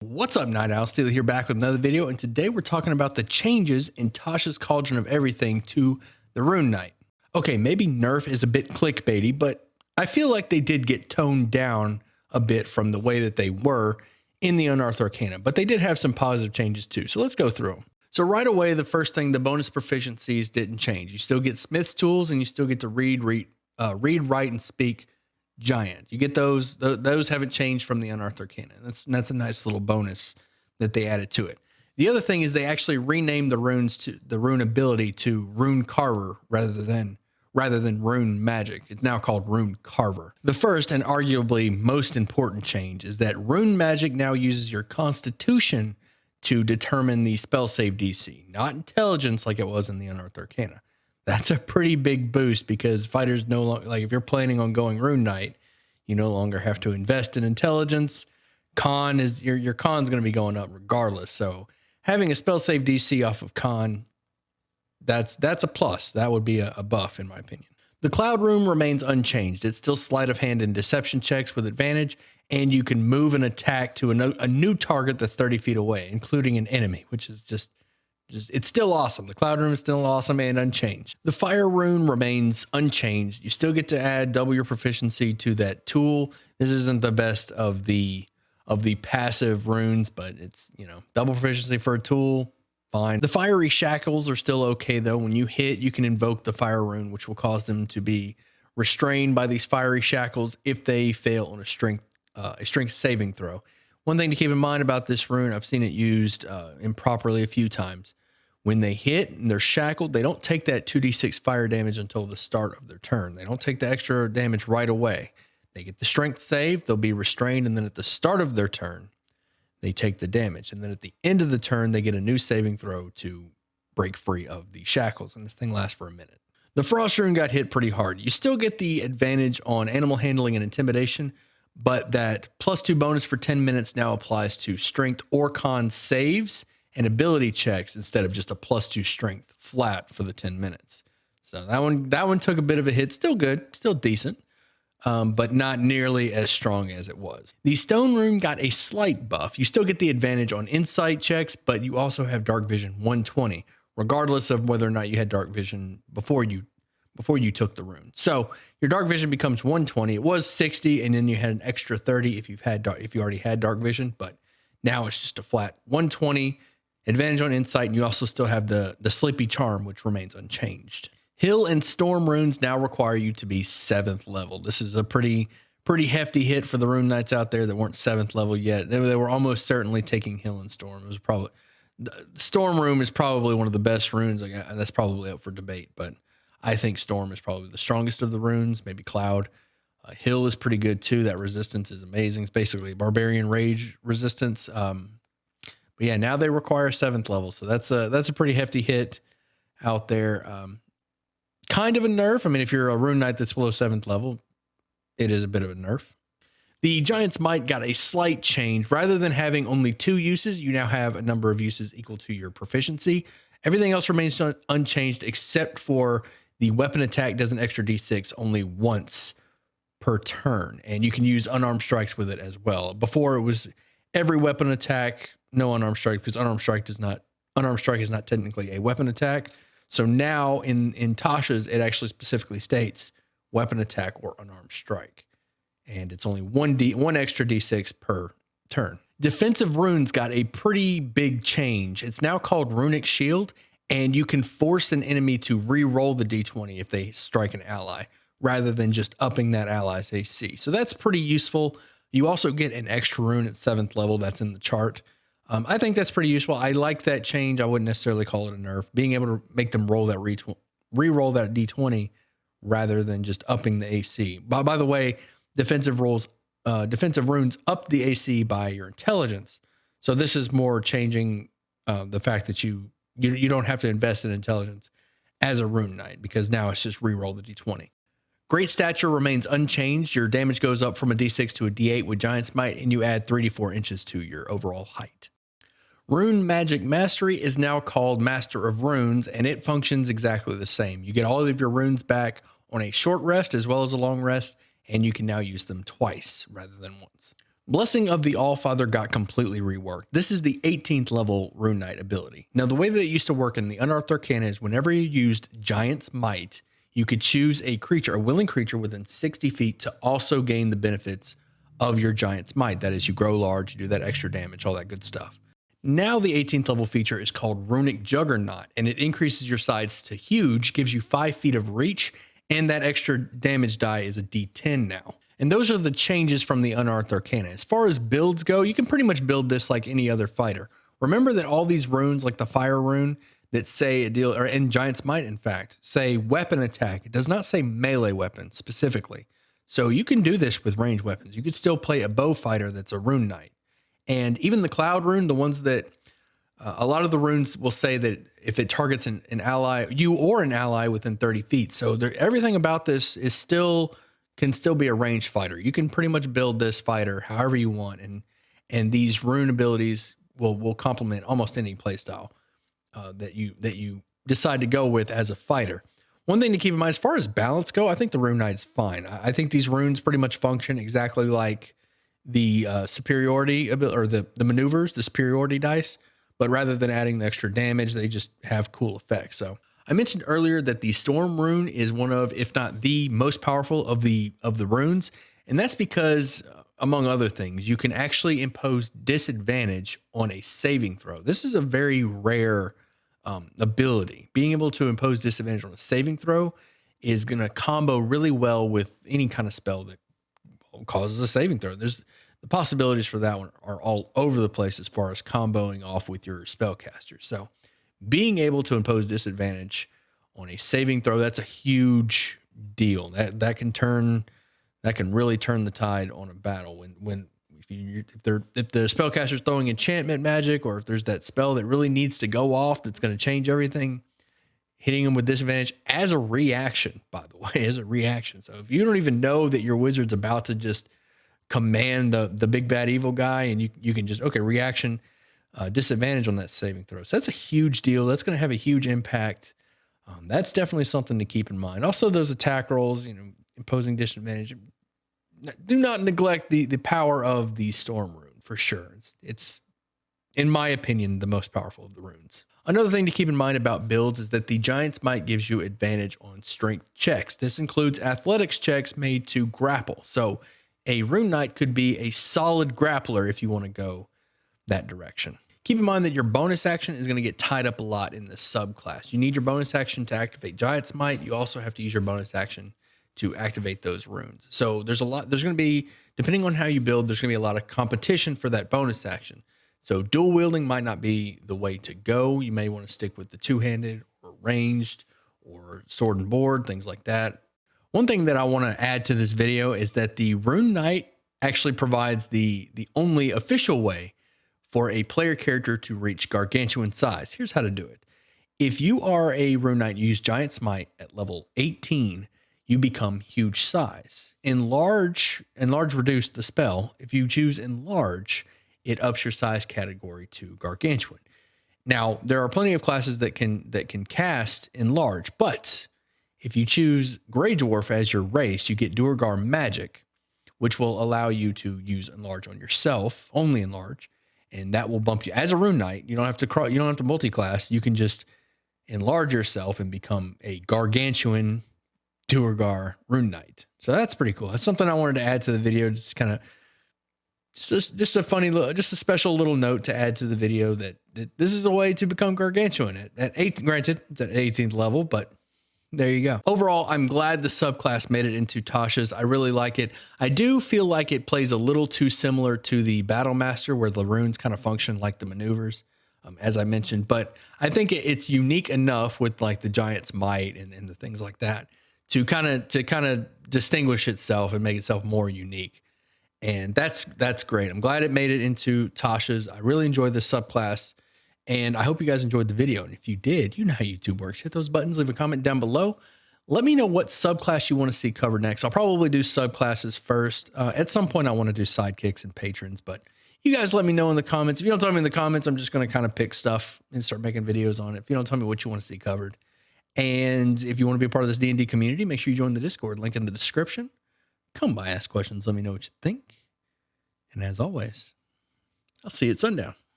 What's up, Night Owl? Steely here, back with another video, and today we're talking about the changes in Tasha's Cauldron of Everything to the Rune Knight. Okay, maybe nerf is a bit clickbaity, but I feel like they did get toned down a bit from the way that they were in the Unearthed Arcana, but they did have some positive changes too. So let's go through them. So right away, the first thing, the bonus proficiencies didn't change. You still get Smith's tools, and you still get to read, write, and speak Giant. You get those. Those haven't changed from the Unearthed Arcana. That's a nice little bonus that they added to it. The other thing is they actually renamed the runes to the rune ability to Rune Carver rather than Rune Magic. It's now called Rune Carver. The first and arguably most important change is that Rune Magic now uses your Constitution to determine the spell save DC, not intelligence like it was in the Unearthed Arcana. That's a pretty big boost because fighters no longer, like if you're planning on going Rune Knight, you no longer have to invest in intelligence. Con is your con's going to be going up regardless. So having a spell save DC off of con, that's a plus. That would be a buff in my opinion. The Cloud Room remains unchanged. It's still sleight of hand and deception checks with advantage, and you can move an attack to a new target that's 30 feet away, including an enemy, which is just it's still awesome. The Cloud Room is still awesome and unchanged. The Fire Rune remains unchanged. You still get to add double your proficiency to that tool. This isn't the best of the passive runes, but it's, double proficiency for a tool, fine. The Fiery Shackles are still okay though. When you hit, you can invoke the Fire Rune, which will cause them to be restrained by these Fiery Shackles if they fail on a strength saving throw. One thing to keep in mind about this rune, I've seen it used improperly a few times. When they hit and they're shackled, they don't take that 2d6 fire damage until the start of their turn. They don't take the extra damage right away. They get the strength save, they'll be restrained, and then at the start of their turn, they take the damage. And then at the end of the turn, they get a new saving throw to break free of the shackles, and this thing lasts for a minute. The Frost Rune got hit pretty hard. You still get the advantage on animal handling and intimidation, but that +2 bonus for 10 minutes now applies to strength or con saves and ability checks instead of just a +2 strength flat for the 10 minutes. So that one took a bit of a hit. Still good, still decent, but not nearly as strong as it was. The Stone Rune got a slight buff. You still get the advantage on insight checks, but you also have Dark Vision 120, regardless of whether or not you had Dark Vision before you took the rune. So your Dark Vision becomes 120. It was 60, and then you had an extra 30 if you already had Dark Vision, but now it's just a flat 120. Advantage on insight, and you also still have the Sleepy Charm, which remains unchanged. Hill and Storm runes now require you to be 7th level. This is a pretty hefty hit for the Rune Knights out there that weren't 7th level yet. They were almost certainly taking Hill and Storm. It was probably Storm Rune is probably one of the best runes. That's probably up for debate, but I think Storm is probably the strongest of the runes. Maybe Cloud. Hill is pretty good too. That resistance is amazing. It's basically Barbarian Rage resistance. But yeah, now they require 7th level, so that's a pretty hefty hit out there. Kind of a nerf. I mean, if you're a Rune Knight that's below 7th level, it is a bit of a nerf. The Giant's Might got a slight change. Rather than having only 2 uses, you now have a number of uses equal to your proficiency. Everything else remains unchanged except for the weapon attack does an extra d6 only once per turn, and you can use unarmed strikes with it as well. Before it was every weapon attack, no unarmed strike, because unarmed strike is not technically a weapon attack. So now in Tasha's, it actually specifically states weapon attack or unarmed strike, and it's only one extra d6 per turn. Defensive runes got a pretty big change. It's now called Runic Shield, and you can force an enemy to re-roll the d20 if they strike an ally, rather than just upping that ally's AC. So that's pretty useful. You also get an extra rune at 7th level that's in the chart. I think that's pretty useful. I like that change. I wouldn't necessarily call it a nerf. Being able to make them roll that re-roll that d20 rather than just upping the AC. By the way, defensive runes up the AC by your intelligence. So this is more changing the fact that you don't have to invest in intelligence as a Rune Knight, because now it's just re-roll the d20. Great Stature remains unchanged. Your damage goes up from a d6 to a d8 with Giant's Might, and you add 3 to 4 inches to your overall height. Rune Magic Mastery is now called Master of Runes, and it functions exactly the same. You get all of your runes back on a short rest as well as a long rest, and you can now use them twice rather than once. Blessing of the Allfather got completely reworked. This is the 18th level Rune Knight ability. Now, the way that it used to work in the Unearthed Arcana is whenever you used Giant's Might, you could choose a creature, a willing creature within 60 feet to also gain the benefits of your Giant's Might. That is, you grow large, you do that extra damage, all that good stuff. Now the 18th level feature is called Runic Juggernaut, and it increases your size to huge, gives you 5 feet of reach, and that extra damage die is a D10 now. And those are the changes from the Unearthed Arcana. As far as builds go, you can pretty much build this like any other fighter. Remember that all these runes, like the Fire Rune, that say a deal, or in Giant's Might, in fact, say weapon attack. It does not say melee weapon specifically. So you can do this with ranged weapons. You could still play a bow fighter that's a Rune Knight. And even the Cloud Rune, the ones that a lot of the runes will say that if it targets an ally, you or an ally within 30 feet. So everything about this is can still be a ranged fighter. You can pretty much build this fighter however you want, and these rune abilities will complement almost any playstyle that you decide to go with as a fighter. One thing to keep in mind, as far as balance go, I think the Rune Knight's fine. I think these runes pretty much function exactly like the superiority or the maneuvers, the superiority dice, but rather than adding the extra damage, they just have cool effects. So I mentioned earlier that the Storm Rune is one of, if not the most powerful of the runes. And that's because, among other things, you can actually impose disadvantage on a saving throw. This is a very rare ability. Being able to impose disadvantage on a saving throw is going to combo really well with any kind of spell that causes a saving throw. The possibilities for that one are all over the place as far as comboing off with your spellcaster. So being able to impose disadvantage on a saving throw, that's a huge deal. That can really turn the tide on a battle if the spellcaster's throwing enchantment magic, or if there's that spell that really needs to go off that's going to change everything, hitting them with disadvantage as a reaction, by the way, as a reaction. So if you don't even know that your wizard's about to just command the big bad evil guy, and you can just, okay, reaction, disadvantage on that saving throw. So that's a huge deal. That's going to have a huge impact. That's definitely something to keep in mind. Also, those attack rolls, imposing disadvantage. Do not neglect the power of the Storm Rune, for sure. It's, in my opinion, the most powerful of the runes. Another thing to keep in mind about builds is that the Giant's Might gives you advantage on strength checks. This includes athletics checks made to grapple. So a Rune Knight could be a solid grappler if you want to go that direction. Keep in mind that your bonus action is going to get tied up a lot in this subclass. You need your bonus action to activate Giant's Might. You also have to use your bonus action to activate those runes. So there's going to be, depending on how you build, there's going to be a lot of competition for that bonus action. So dual wielding might not be the way to go. You may want to stick with the two-handed or ranged or sword and board, things like that. One thing that I want to add to this video is that the Rune Knight actually provides the only official way for a player character to reach gargantuan size. Here's how to do it. If you are a Rune Knight, you use Giant's Might at level 18, you become huge size. Enlarge reduce the spell. If you choose enlarge, it ups your size category to gargantuan. Now, there are plenty of classes that can cast enlarge, but if you choose Grey Dwarf as your race, you get Duergar Magic, which will allow you to use enlarge on yourself, only enlarge, and that will bump you as a Rune Knight. You don't have to multi-class. You can just enlarge yourself and become a gargantuan Duergar Rune Knight. So that's pretty cool. That's something I wanted to add to the video. Just a funny little, just a special little note to add to the video that this is a way to become gargantuan at 8th. Granted, it's at 18th level, but there you go. Overall, I'm glad the subclass made it into Tasha's. I really like it. I do feel like it plays a little too similar to the Battle Master, where the runes kind of function like the maneuvers, as I mentioned. But I think it's unique enough with like the Giant's Might and the things like that to kind of distinguish itself and make itself more unique. And that's great. I'm glad it made it into Tasha's. I really enjoyed this subclass, and I hope you guys enjoyed the video. And if you did, you know how YouTube works. Hit those buttons, leave a comment down below. Let me know what subclass you want to see covered next. I'll probably do subclasses first. At some point, I want to do sidekicks and patrons, but you guys let me know in the comments. If you don't tell me in the comments, I'm just going to kind of pick stuff and start making videos on it. If you don't tell me what you want to see covered. And if you want to be a part of this D&D community, make sure you join the Discord. Link in the description. Come by, ask questions. Let me know what you think. And as always, I'll see you at sundown.